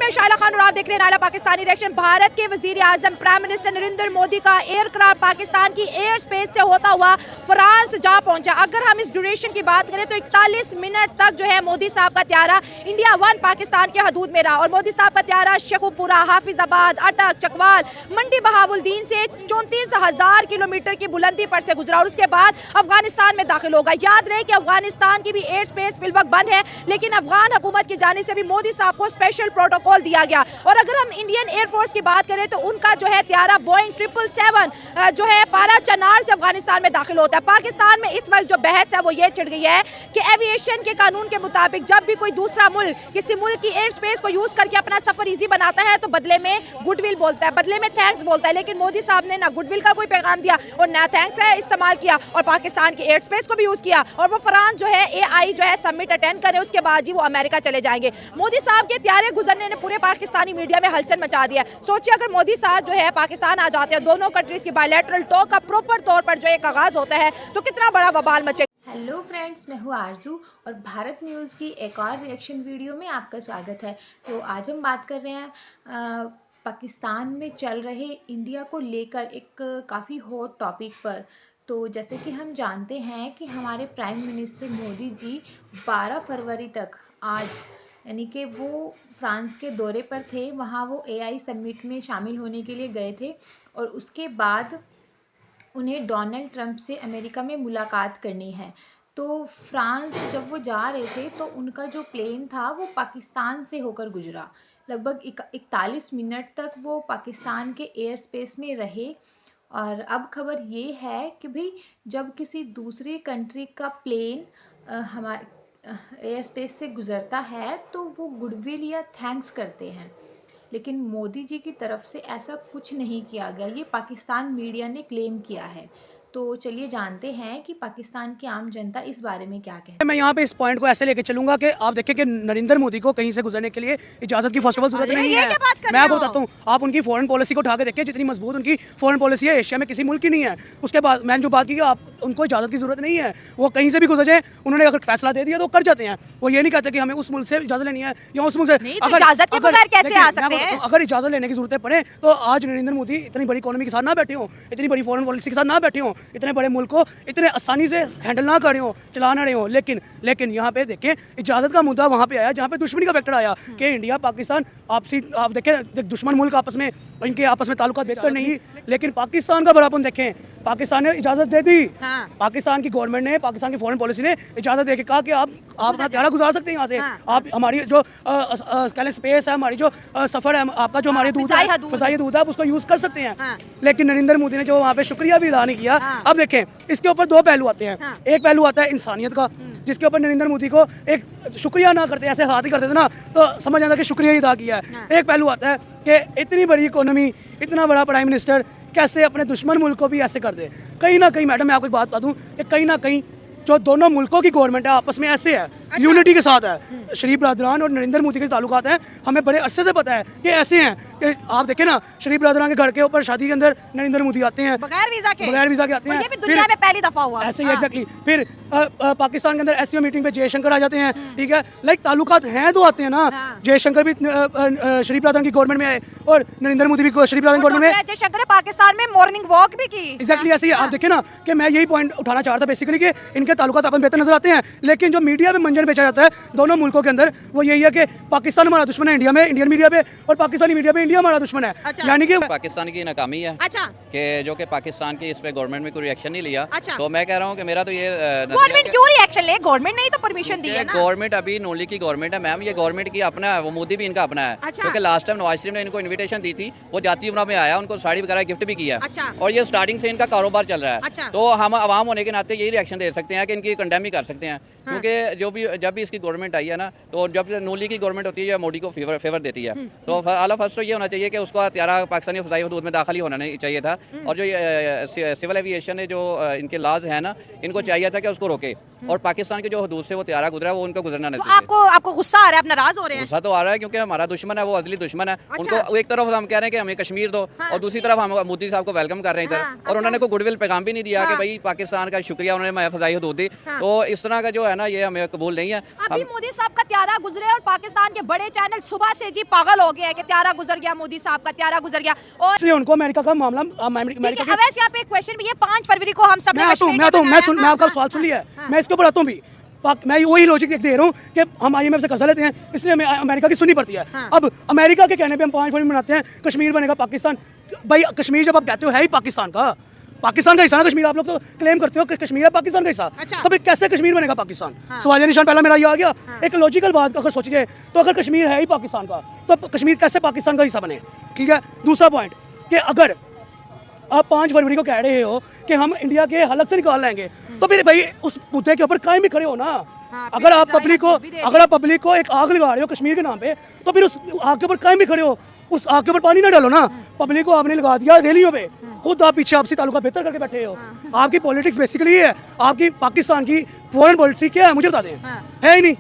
मैं शाइला खान और आप देख रहे हैं नाला पाकिस्तानी रिएक्शन। भारत के वजीर आजम प्राइम मिनिस्टर नरेंद्र मोदी का एयरक्राफ्ट पाकिस्तान की एयर स्पेस से होता हुआ फ्रांस जा पहुंचा। अगर हम इस ड्यूरेशन की बात करें तो 41 मिनट तक जो है मोदी साहब का त्यारा इंडिया 1 पाकिस्तान के हदूद में रहा और मोदी साहब का त्यारा शेखुपुरा, हाफिजाबाद, अटक, चकवाल, मंडी बहावुद्दीन से 34,000 किलोमीटर की बुलंदी पर से गुजरा और उसके बाद अफगानिस्तान में दाखिल होगा। याद रहे कि अफगानिस्तान की भी एयर स्पेस फिलवक्त बंद है, लेकिन अफगान हुकूमत की जानिब से भी मोदी साहब को स्पेशल प्रोटोकॉल दिया गया। और अगर हम इंडियन एयरफोर्स की बात करें तो उनका जो है त्यारा बोइंग 777 जो है पारा चनार से अफगानिस्तान में दाखिल होता है। पाकिस्तान में इस वक्त जो बहस है वो ये छिड़ गई है कि एविएशन के कानून के मुताबिक जब भी कोई दूसरा मुल्क किसी मुल्क की एयर स्पेस को यूज करके अपना सफर इजी बनाता है तो बदले में गुडविल बोलता है, बदले में थैंक्स बोलता है। लेकिन मोदी साहब ने ना गुडविल का कोई पैगाम दिया और ना थैंक्स है इस्तेमाल किया और पाकिस्तान की एयर स्पेस को भी यूज किया और वो फ्रांस जो है AI जो है समिट अटेंड करे, उसके बाद ही वो अमेरिका चले जाएंगे। मोदी साहब के त्यारे गुजरने ने पूरे पाकिस्तानी मीडिया में हलचल मचा दिया। सोचिए अगर मोदी साहब जो है पाकिस्तान आ जाते हैं, दोनों कंट्रीज की बायलैटरल टॉक का प्रॉपर तौर पर जो एक आगाज होता है तो कितना बड़ा बवाल मचे। हेलो फ्रेंड्स, मैं हूँ आरजू और भारत न्यूज़ की एक और रिएक्शन वीडियो में आपका स्वागत है। तो आज हम बात कर रहे हैं पाकिस्तान में चल रहे इंडिया को लेकर एक काफ़ी हॉट टॉपिक पर। तो जैसे कि हम जानते हैं कि हमारे प्राइम मिनिस्टर मोदी जी 12 फरवरी तक आज यानी कि वो फ्रांस के दौरे पर थे, वहाँ वो AI समिट में शामिल होने के लिए गए थे और उसके बाद उन्हें डोनाल्ड ट्रंप से अमेरिका में मुलाकात करनी है। तो फ्रांस जब वो जा रहे थे तो उनका जो प्लेन था वो पाकिस्तान से होकर गुजरा। लगभग 41 मिनट तक वो पाकिस्तान के एयर स्पेस में रहे। और अब खबर ये है कि भाई जब किसी दूसरी कंट्री का प्लेन हमारे एयर स्पेस से गुज़रता है तो वो गुडविल या थैंक्स करते हैं, लेकिन मोदी जी की तरफ से ऐसा कुछ नहीं किया गया। ये पाकिस्तान मीडिया ने क्लेम किया है। तो चलिए जानते हैं कि पाकिस्तान की आम जनता इस बारे में क्या कहती है। मैं यहाँ पे इस पॉइंट को ऐसे लेके चलूंगा कि आप देखें कि नरेंद्र मोदी को कहीं से गुजरने के लिए इजाजत की फर्स्ट ऑफ ऑल जरूरत नहीं है। मैं आपको बताता हूँ, आप उनकी फॉरेन पॉलिसी को उठा के देखिए, जितनी मजबूत उनकी फॉरेन पॉलिसी है एशिया में किसी मुल्क की नहीं है। उसके बाद मैंने जो बात की आप उनको इजाजत की जरूरत नहीं है, वो कहीं से भी गुजर जाए, उन्होंने अगर फैसला दे दिया तो कर जाते हैं। वो ये नहीं कहते कि हमें उस मुल्क से इजाजत लेनी है या उस मुल्क से। अगर इजाजत लेने की जरूरत पड़े तो आज नरेंद्र मोदी इतनी बड़ी इकोनॉमी के साथ ना बैठे हो, इतनी बड़ी फॉरेन पॉलिसी के साथ ना बैठे हो, इतने बड़े मुल्क को इतने आसानी से हैंडल ना कर रहे हो, चला ना रहे हो। लेकिन यहाँ पे देखें इजाजत का मुद्दा वहाँ पे आया जहाँ पे दुश्मनी का फैक्टर आया कि इंडिया पाकिस्तान आपसी, आप देखें दुश्मन मुल्क आपस में इनके आपस में ताल्लुकात बेहतर नहीं, लेकिन पाकिस्तान का बड़ापन देखें, पाकिस्तान ने इजाजत दे दी। पाकिस्तान की गवर्नमेंट ने, पाकिस्तान की फॉरेन पॉलिसी ने इजाजत दे के कहा कि आप अपना त्यारा गुजार सकते हैं यहाँ से। आप हमारी जो कह लें स्पेस है, हमारी जो सफर है, आपका जो हमारे दूध फसाई दूध है आप उसको यूज कर सकते हैं। लेकिन नरेंद्र मोदी ने जो वहाँ पे शुक्रिया भी अदा नहीं किया। अब देखें इसके ऊपर दो पहलू आते हैं। एक पहलू आता है इंसानियत का, जिसके ऊपर नरेंद्र मोदी को एक शुक्रिया ना करते, ऐसे हाथ ही करते थे ना तो समझ आता कि शुक्रिया ही अदा किया है। एक पहलू आता है कि इतनी बड़ी इकोनॉमी, इतना बड़ा प्राइम मिनिस्टर कैसे अपने दुश्मन मुल्क को भी ऐसे कर दे। कहीं ना कहीं मैडम मैं आपको एक बात बता दूं कि कहीं ना कहीं जो दोनों मुल्कों की गवर्नमेंट है आपस में ऐसे है, यूनिटी के साथ है। शरीफ बरदरान और नरेंद्र मोदी के ताल्लुकात हैं, हमें बड़े अरसे से पता है कि ऐसे हैं कि आप देखें ना शरीफ बरदरान के घर के ऊपर शादी के अंदर नरेंद्र मोदी आते हैं बगैर वीजा के आते हैं। ये भी दुनिया में पहली दफा हुआ ऐसे ही एग्जैक्टली। फिर पाकिस्तान के अंदर SCO मीटिंग पे जयशंकर आ जाते हैं, ठीक है, लाइक ताल्लुकात हैं तो आते हैं ना। जयशंकर भी शरीफ बरदरान की गवर्नमेंट में आए और नरेंद्र मोदी भी शरीफ बरदरान गवर्नमेंट में। जयशंकर ने पाकिस्तान में मॉर्निंग वॉक भी की। एग्जैक्टली ऐसे ही आप देखें ना कि मैं यही पॉइंट उठाना चाह रहा था बेसिकली कि इनके ताल्लुकात अपन बेहतर नजर आते हैं, लेकिन जो मीडिया में मंजर बेचा जाता है दोनों मुल्कों के अंदर वो यही है कि पाकिस्तान हमारा दुश्मन है इंडिया में, इंडियन मीडिया पे, और पाकिस्तानी मीडिया पे इंडिया हमारा दुश्मन है। यानी कि पाकिस्तान की नाकामी है कि जो कि पाकिस्तान की इस पे गवर्नमेंट में कोई रिएक्शन नहीं लिया। तो मैं कह रहा हूँ कि मेरा तो ये गवर्नमेंट क्यों रिएक्शन ले, गवर्नमेंट ने ही तो परमिशन दी है ना। गवर्नमेंट अभी नून लीग की गवर्नमेंट है मैम, ये गवर्नमेंट की अपना है, वो मोदी भी इनका अपना है। क्योंकि लास्ट टाइम नवाज शरीफ ने इनको इन्विटेशन दी थी, वो जाती उमरा में आया, उनको साड़ी वगैरह गिफ्ट भी किया और ये स्टार्टिंग से इनका कारोबार चल रहा है। तो हम आवाम होने के नाते यही रिएक्शन दे सकते हैं कि इनकी कंडेम ही कर सकते हैं। क्योंकि जब भी इसकी गवर्नमेंट आई है ना, तो जब नून लीग की गवर्नमेंट होती है मोदी को फेवर देती है। तो आला फर्स्ट तो ये होना चाहिए कि उसका त्यारा पाकिस्तानी फजाई हदूद में दाखिल ही होना नहीं चाहिए था। और जो सिविल एविएशन है, जो इनके लॉज हैं ना, इनको चाहिए था कि उसको रोके। और पाकिस्तान के जो हदूद से वो त्यारा गुजरा है वो उनको गुजरना नहीं तो देते। आपको गुस्सा आ रहा है, आप नाराज हो रहे हैं? गुस्सा तो आ रहा है क्योंकि हमारा दुश्मन है, वो अजली दुश्मन है। उनको एक तरफ हम कह रहे हैं कि हमें कश्मीर दो, और दूसरी तरफ हम मोदी साहब को वेलकम कर रहे हैं इधर, और उन्होंने कोई गुडविल पैगाम भी नहीं दिया कि भाई पाकिस्तान का शुक्रिया, उन्होंने फजाई हदूद दी। तो इस तरह का जो है ना, ये हमें कबूल नहीं है। अभी मोदी साहब का त्यारा गुजरे और पाकिस्तान के बड़े चैनल सुबह से जी पागल हो गए हैं कि त्यारा गुजर गया, मोदी साहब का त्यारा गुजर गया। और इसलिए उनको अमेरिका का मामला अमेरिका के वैसे यहाँ पे एक क्वेश्चन भी है, 5 फरवरी को हम सब मैं आपका सवाल सुन लिया है, मैं इसके ऊपर आता हूँ भी। मैं वही लॉजिक दे रहा हूँ कि हम IMF से कर्जा लेते हैं, इसलिए हमें अमेरिका की सुननी पड़ती है। अब अमेरिका के कहने पे हम 5 फरवरी मनाते हैं, कश्मीर बनेगा पाकिस्तान। भाई कश्मीर जब आप कहते हो है ही पाकिस्तान का हिस्सा ना कश्मीर, आप लोग तो क्लेम करते हो कि कश्मीर है पाकिस्तान का हिस्सा, तो फिर कैसे कश्मीर बनेगा पाकिस्तान? सवालिया निशान पहला मेरा ये आ गया। एक लॉजिकल बात अगर सोचिए तो अगर कश्मीर है ही पाकिस्तान का, तो कश्मीर कैसे पाकिस्तान का हिस्सा बने? ठीक है। दूसरा पॉइंट कि अगर आप 5 फरवरी को कह रहे हो कि हम इंडिया के हलक से निकाल लेंगे, तो फिर भाई उस मुद्दे के ऊपर कायम भी खड़े हो ना। अगर आप पब्लिक को एक आग लगा रहे हो कश्मीर के नाम पे, तो फिर उस आग के ऊपर कायम भी खड़े हो, उस आग के ऊपर पानी ना डालो ना। पब्लिक को आपने लगा दिया रैलियों पे, खुद आप पीछे आपसी ताल्लुका बेहतर करके बैठे हो। आपकी पॉलिटिक्स बेसिकली है, आपकी पाकिस्तान की फॉरेन पॉलिसी क्या है मुझे बता दें। है ही नहीं,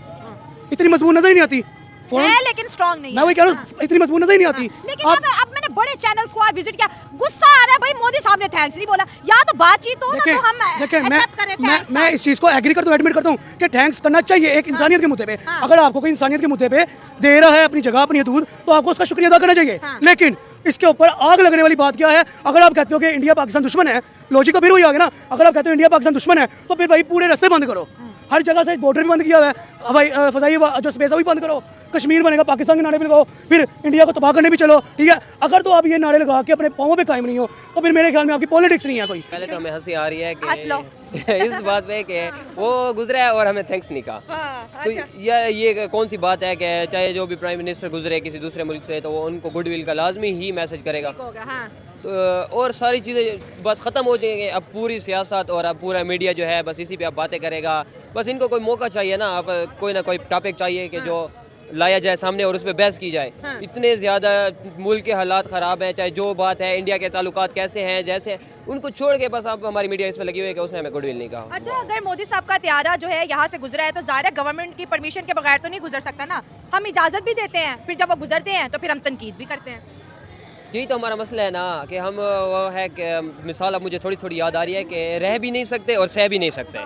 इतनी मजबूत नजर ही नहीं आती है, लेकिन स्ट्रांग नहीं है। मैं वही कह रहा हूँ, इतनी मजबूत नजर ही नहीं आती। लेकिन अब मैंने बड़े चैनल्स को आज विजिट किया, गुस्सा आ रहा है भाई, मोदी साहब ने थैंक्स नहीं बोला। या तो बातचीत हो ना, तो हम एक्सेप्ट करें। मैं इस चीज को एग्री करता हूँ, एडमिट करता हूँ कि थैंक्स करना चाहिए एक इंसानियत के मुद्दे पे। अगर आपको कोई इंसानियत के मुद्दे पे दे रहा है अपनी जगह, अपनी हदूद, तो आपको उसका शुक्रिया अदा करना चाहिए। लेकिन इसके ऊपर आग लगने वाली बात क्या है? अगर आप कहते हो कि इंडिया पाकिस्तान दुश्मन है, लॉजिक तो फिर वही आ गया ना। अगर आप कहते हो इंडिया पाकिस्तान दुश्मन है, तो फिर भाई पूरे रास्ते बंद करो, हर जगह से बॉर्डर भी बंद किया हुआ है, भाई फजाई जो स्पेस है भी बंद करो, कश्मीर बनेगा पाकिस्तान के नारे पे लगाओ, फिर इंडिया को तबाह करने भी चलो। ठीक है। अगर तो आप ये नारे लगा के अपने पाँवों पे कायम नहीं हो, तो फिर मेरे ख्याल में आपकी पॉलिटिक्स नहीं है कोई। पहले तो हमें हंसी आ रही है कि इस बात पे कि वो गुजरा है और हमें थैंक्स नहीं कहा। तो ये कौन सी बात है कि चाहे जो भी प्राइम मिनिस्टर गुजरे किसी दूसरे मुल्क से, तो वो उनको गुडविल का लाजमी ही मैसेज करेगा। तो और सारी चीज़ें बस ख़त्म हो जाएंगे। अब पूरी सियासत और अब पूरा मीडिया जो है बस इसी पे अब बातें करेगा। बस इनको कोई मौका चाहिए ना, अब कोई ना कोई टॉपिक चाहिए कि जो लाया जाए सामने और उस पर बहस की जाए। इतने ज़्यादा मुल्क के हालात ख़राब हैं, चाहे जो बात है इंडिया के ताल्लुकात कैसे हैं, जैसे उनको छोड़ के बस अब हमारी मीडिया इस पर लगी हुई है कि उसने हमें गुडविल नहीं कहा। अच्छा, अगर मोदी साहब का त्यारा जो है यहाँ से गुजरा है, तो ज़ाहिर है गवर्नमेंट की परमिशन के बगैर तो नहीं गुजर सकता ना। हम इजाज़त भी देते हैं, फिर जब वो गुजरते हैं तो फिर हम तनकीद भी करते हैं। यही तो हमारा मसला है ना कि हम वो है कि मिसाल अब मुझे थोड़ी थोड़ी याद आ रही है कि रह भी नहीं सकते और सह भी नहीं सकते।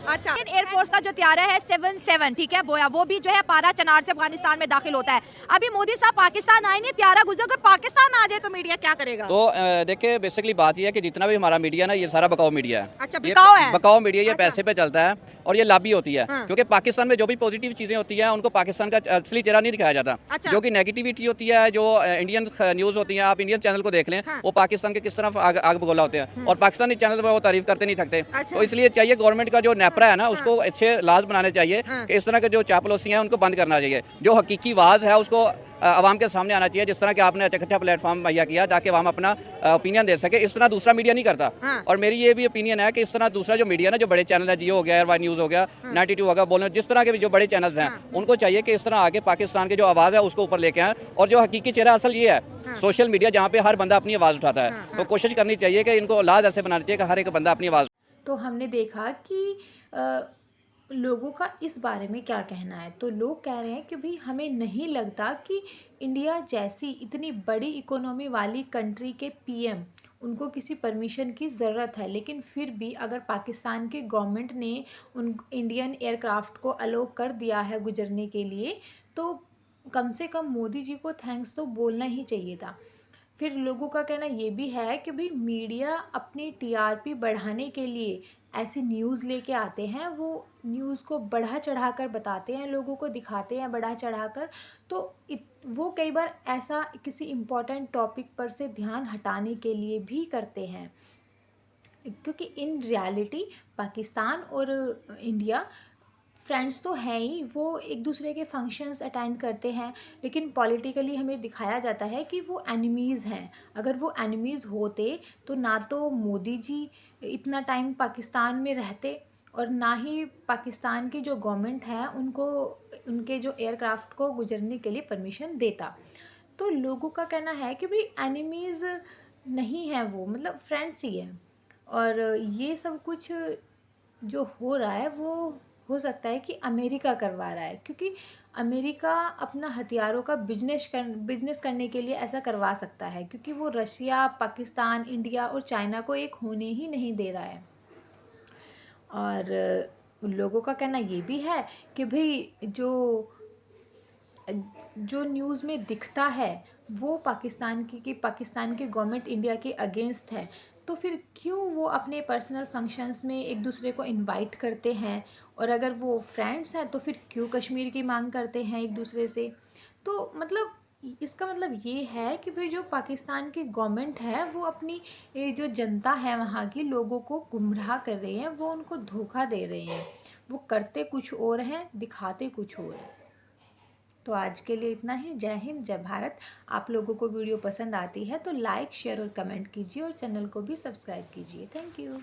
अच्छा, एयरफोर्स का जो त्यारा है 77, ठीक है, बोया, वो भी जो है पारा चनार से अफगानिस्तान में दाखिल होता है। अभी मोदी साहब पाकिस्तान आए नहीं, त्यारा गुजर कर पाकिस्तान आ जाए तो मीडिया क्या करेगा? तो देखिए बेसिकली बात यह है कि जितना भी हमारा मीडिया ना, ये सारा बकाऊ मीडिया है। अच्छा, बकाऊ है, बकाऊ मीडिया, ये पैसे पे चलता है और ये लॉबी होती है। क्योंकि पाकिस्तान में जो भी पॉजिटिव चीजें होती हैं उनको पाकिस्तान का असली चेहरा नहीं दिखाया जाता। जो कि नेगेटिविटी होती है, जो इंडियन न्यूज होती है, आप इंडियन चैनल को देख लें, वो पाकिस्तान के किस तरह आग बगोला होते हैं, और पाकिस्तानी चैनल पर वो तारीफ करते नहीं थकते। तो इसलिए चाहिए गवर्नमेंट का जो नेपरा है ना, उसको अच्छे लाज बनाने चाहिए कि इस तरह के जो चापलूसी हैं उनको बंद करना चाहिए। जो हकीकी आवाज़ है उसको आवाम के सामने आना चाहिए, जिस तरह कि आपने अच्छा प्लेटफॉर्म मुहैया किया ताकि हम अपना ओपिनियन दे सके। इस तरह दूसरा मीडिया नहीं करता। और मेरी ये भी ओपिनियन है कि इस तरह दूसरा जो मीडिया ना, जो बड़े चैनल है, जियो हो गया, एयर वाई न्यूज़ हो गया, 92 होगा, बोलने जिस तरह के भी जो बड़े चैनल्स हैं, उनको चाहिए कि इस तरह आगे पाकिस्तान की जो आवाज़ है उसको ऊपर लेके आएँ। और जो हकीकी चेहरा असल ये है सोशल मीडिया, जहाँ पे हर बंदा अपनी आवाज़ उठाता है, तो कोशिश करनी चाहिए कि इनको लाज ऐसे बनाना चाहिए कि हर एक बंदा अपनी आवाज़। तो हमने देखा कि लोगों का इस बारे में क्या कहना है। तो लोग कह रहे हैं कि भाई हमें नहीं लगता कि इंडिया जैसी इतनी बड़ी इकोनॉमी वाली कंट्री के PM उनको किसी परमिशन की ज़रूरत है, लेकिन फिर भी अगर पाकिस्तान के गवर्नमेंट ने उन इंडियन एयरक्राफ्ट को अलो कर दिया है गुजरने के लिए, तो कम से कम मोदी जी को थैंक्स तो बोलना ही चाहिए था। फिर लोगों का कहना ये भी है कि भाई मीडिया अपनी TRP बढ़ाने के लिए ऐसी न्यूज़ लेके आते हैं, वो न्यूज़ को बढ़ा चढ़ा कर बताते हैं, लोगों को दिखाते हैं बढ़ा चढ़ा कर, तो वो कई बार ऐसा किसी इम्पोर्टेंट टॉपिक पर से ध्यान हटाने के लिए भी करते हैं। क्योंकि इन रियलिटी पाकिस्तान और इंडिया फ्रेंड्स तो हैं ही, वो एक दूसरे के फंक्शंस अटेंड करते हैं, लेकिन पॉलिटिकली हमें दिखाया जाता है कि वो एनिमीज़ हैं। अगर वो एनिमीज़ होते तो ना तो मोदी जी इतना टाइम पाकिस्तान में रहते, और ना ही पाकिस्तान की जो गवर्नमेंट है उनको उनके जो एयरक्राफ्ट को गुजरने के लिए परमिशन देता। तो लोगों का कहना है कि भाई एनिमीज़ नहीं है वो, मतलब फ्रेंड्स ही हैं। और ये सब कुछ जो हो रहा है वो हो सकता है कि अमेरिका करवा रहा है, क्योंकि अमेरिका अपना हथियारों का बिजनेस करने के लिए ऐसा करवा सकता है, क्योंकि वो रशिया, पाकिस्तान, इंडिया और चाइना को एक होने ही नहीं दे रहा है। और लोगों का कहना ये भी है कि भाई जो न्यूज़ में दिखता है वो पाकिस्तान की, कि पाकिस्तान की गवर्नमेंट इंडिया के अगेंस्ट है, तो फिर क्यों वो अपने पर्सनल फंक्शंस में एक दूसरे को इनवाइट करते हैं, और अगर वो फ्रेंड्स हैं तो फिर क्यों कश्मीर की मांग करते हैं एक दूसरे से। तो मतलब इसका मतलब ये है कि भाई जो पाकिस्तान की गवर्नमेंट है वो अपनी ये जो जनता है वहाँ की लोगों को गुमराह कर रही है, वो उनको धोखा दे रहे हैं, वो करते कुछ और हैं, दिखाते कुछ और हैं। तो आज के लिए इतना ही। जय हिंद, जय भारत। आप लोगों को वीडियो पसंद आती है तो लाइक, शेयर और कमेंट कीजिए, और चैनल को भी सब्सक्राइब कीजिए। Thank you.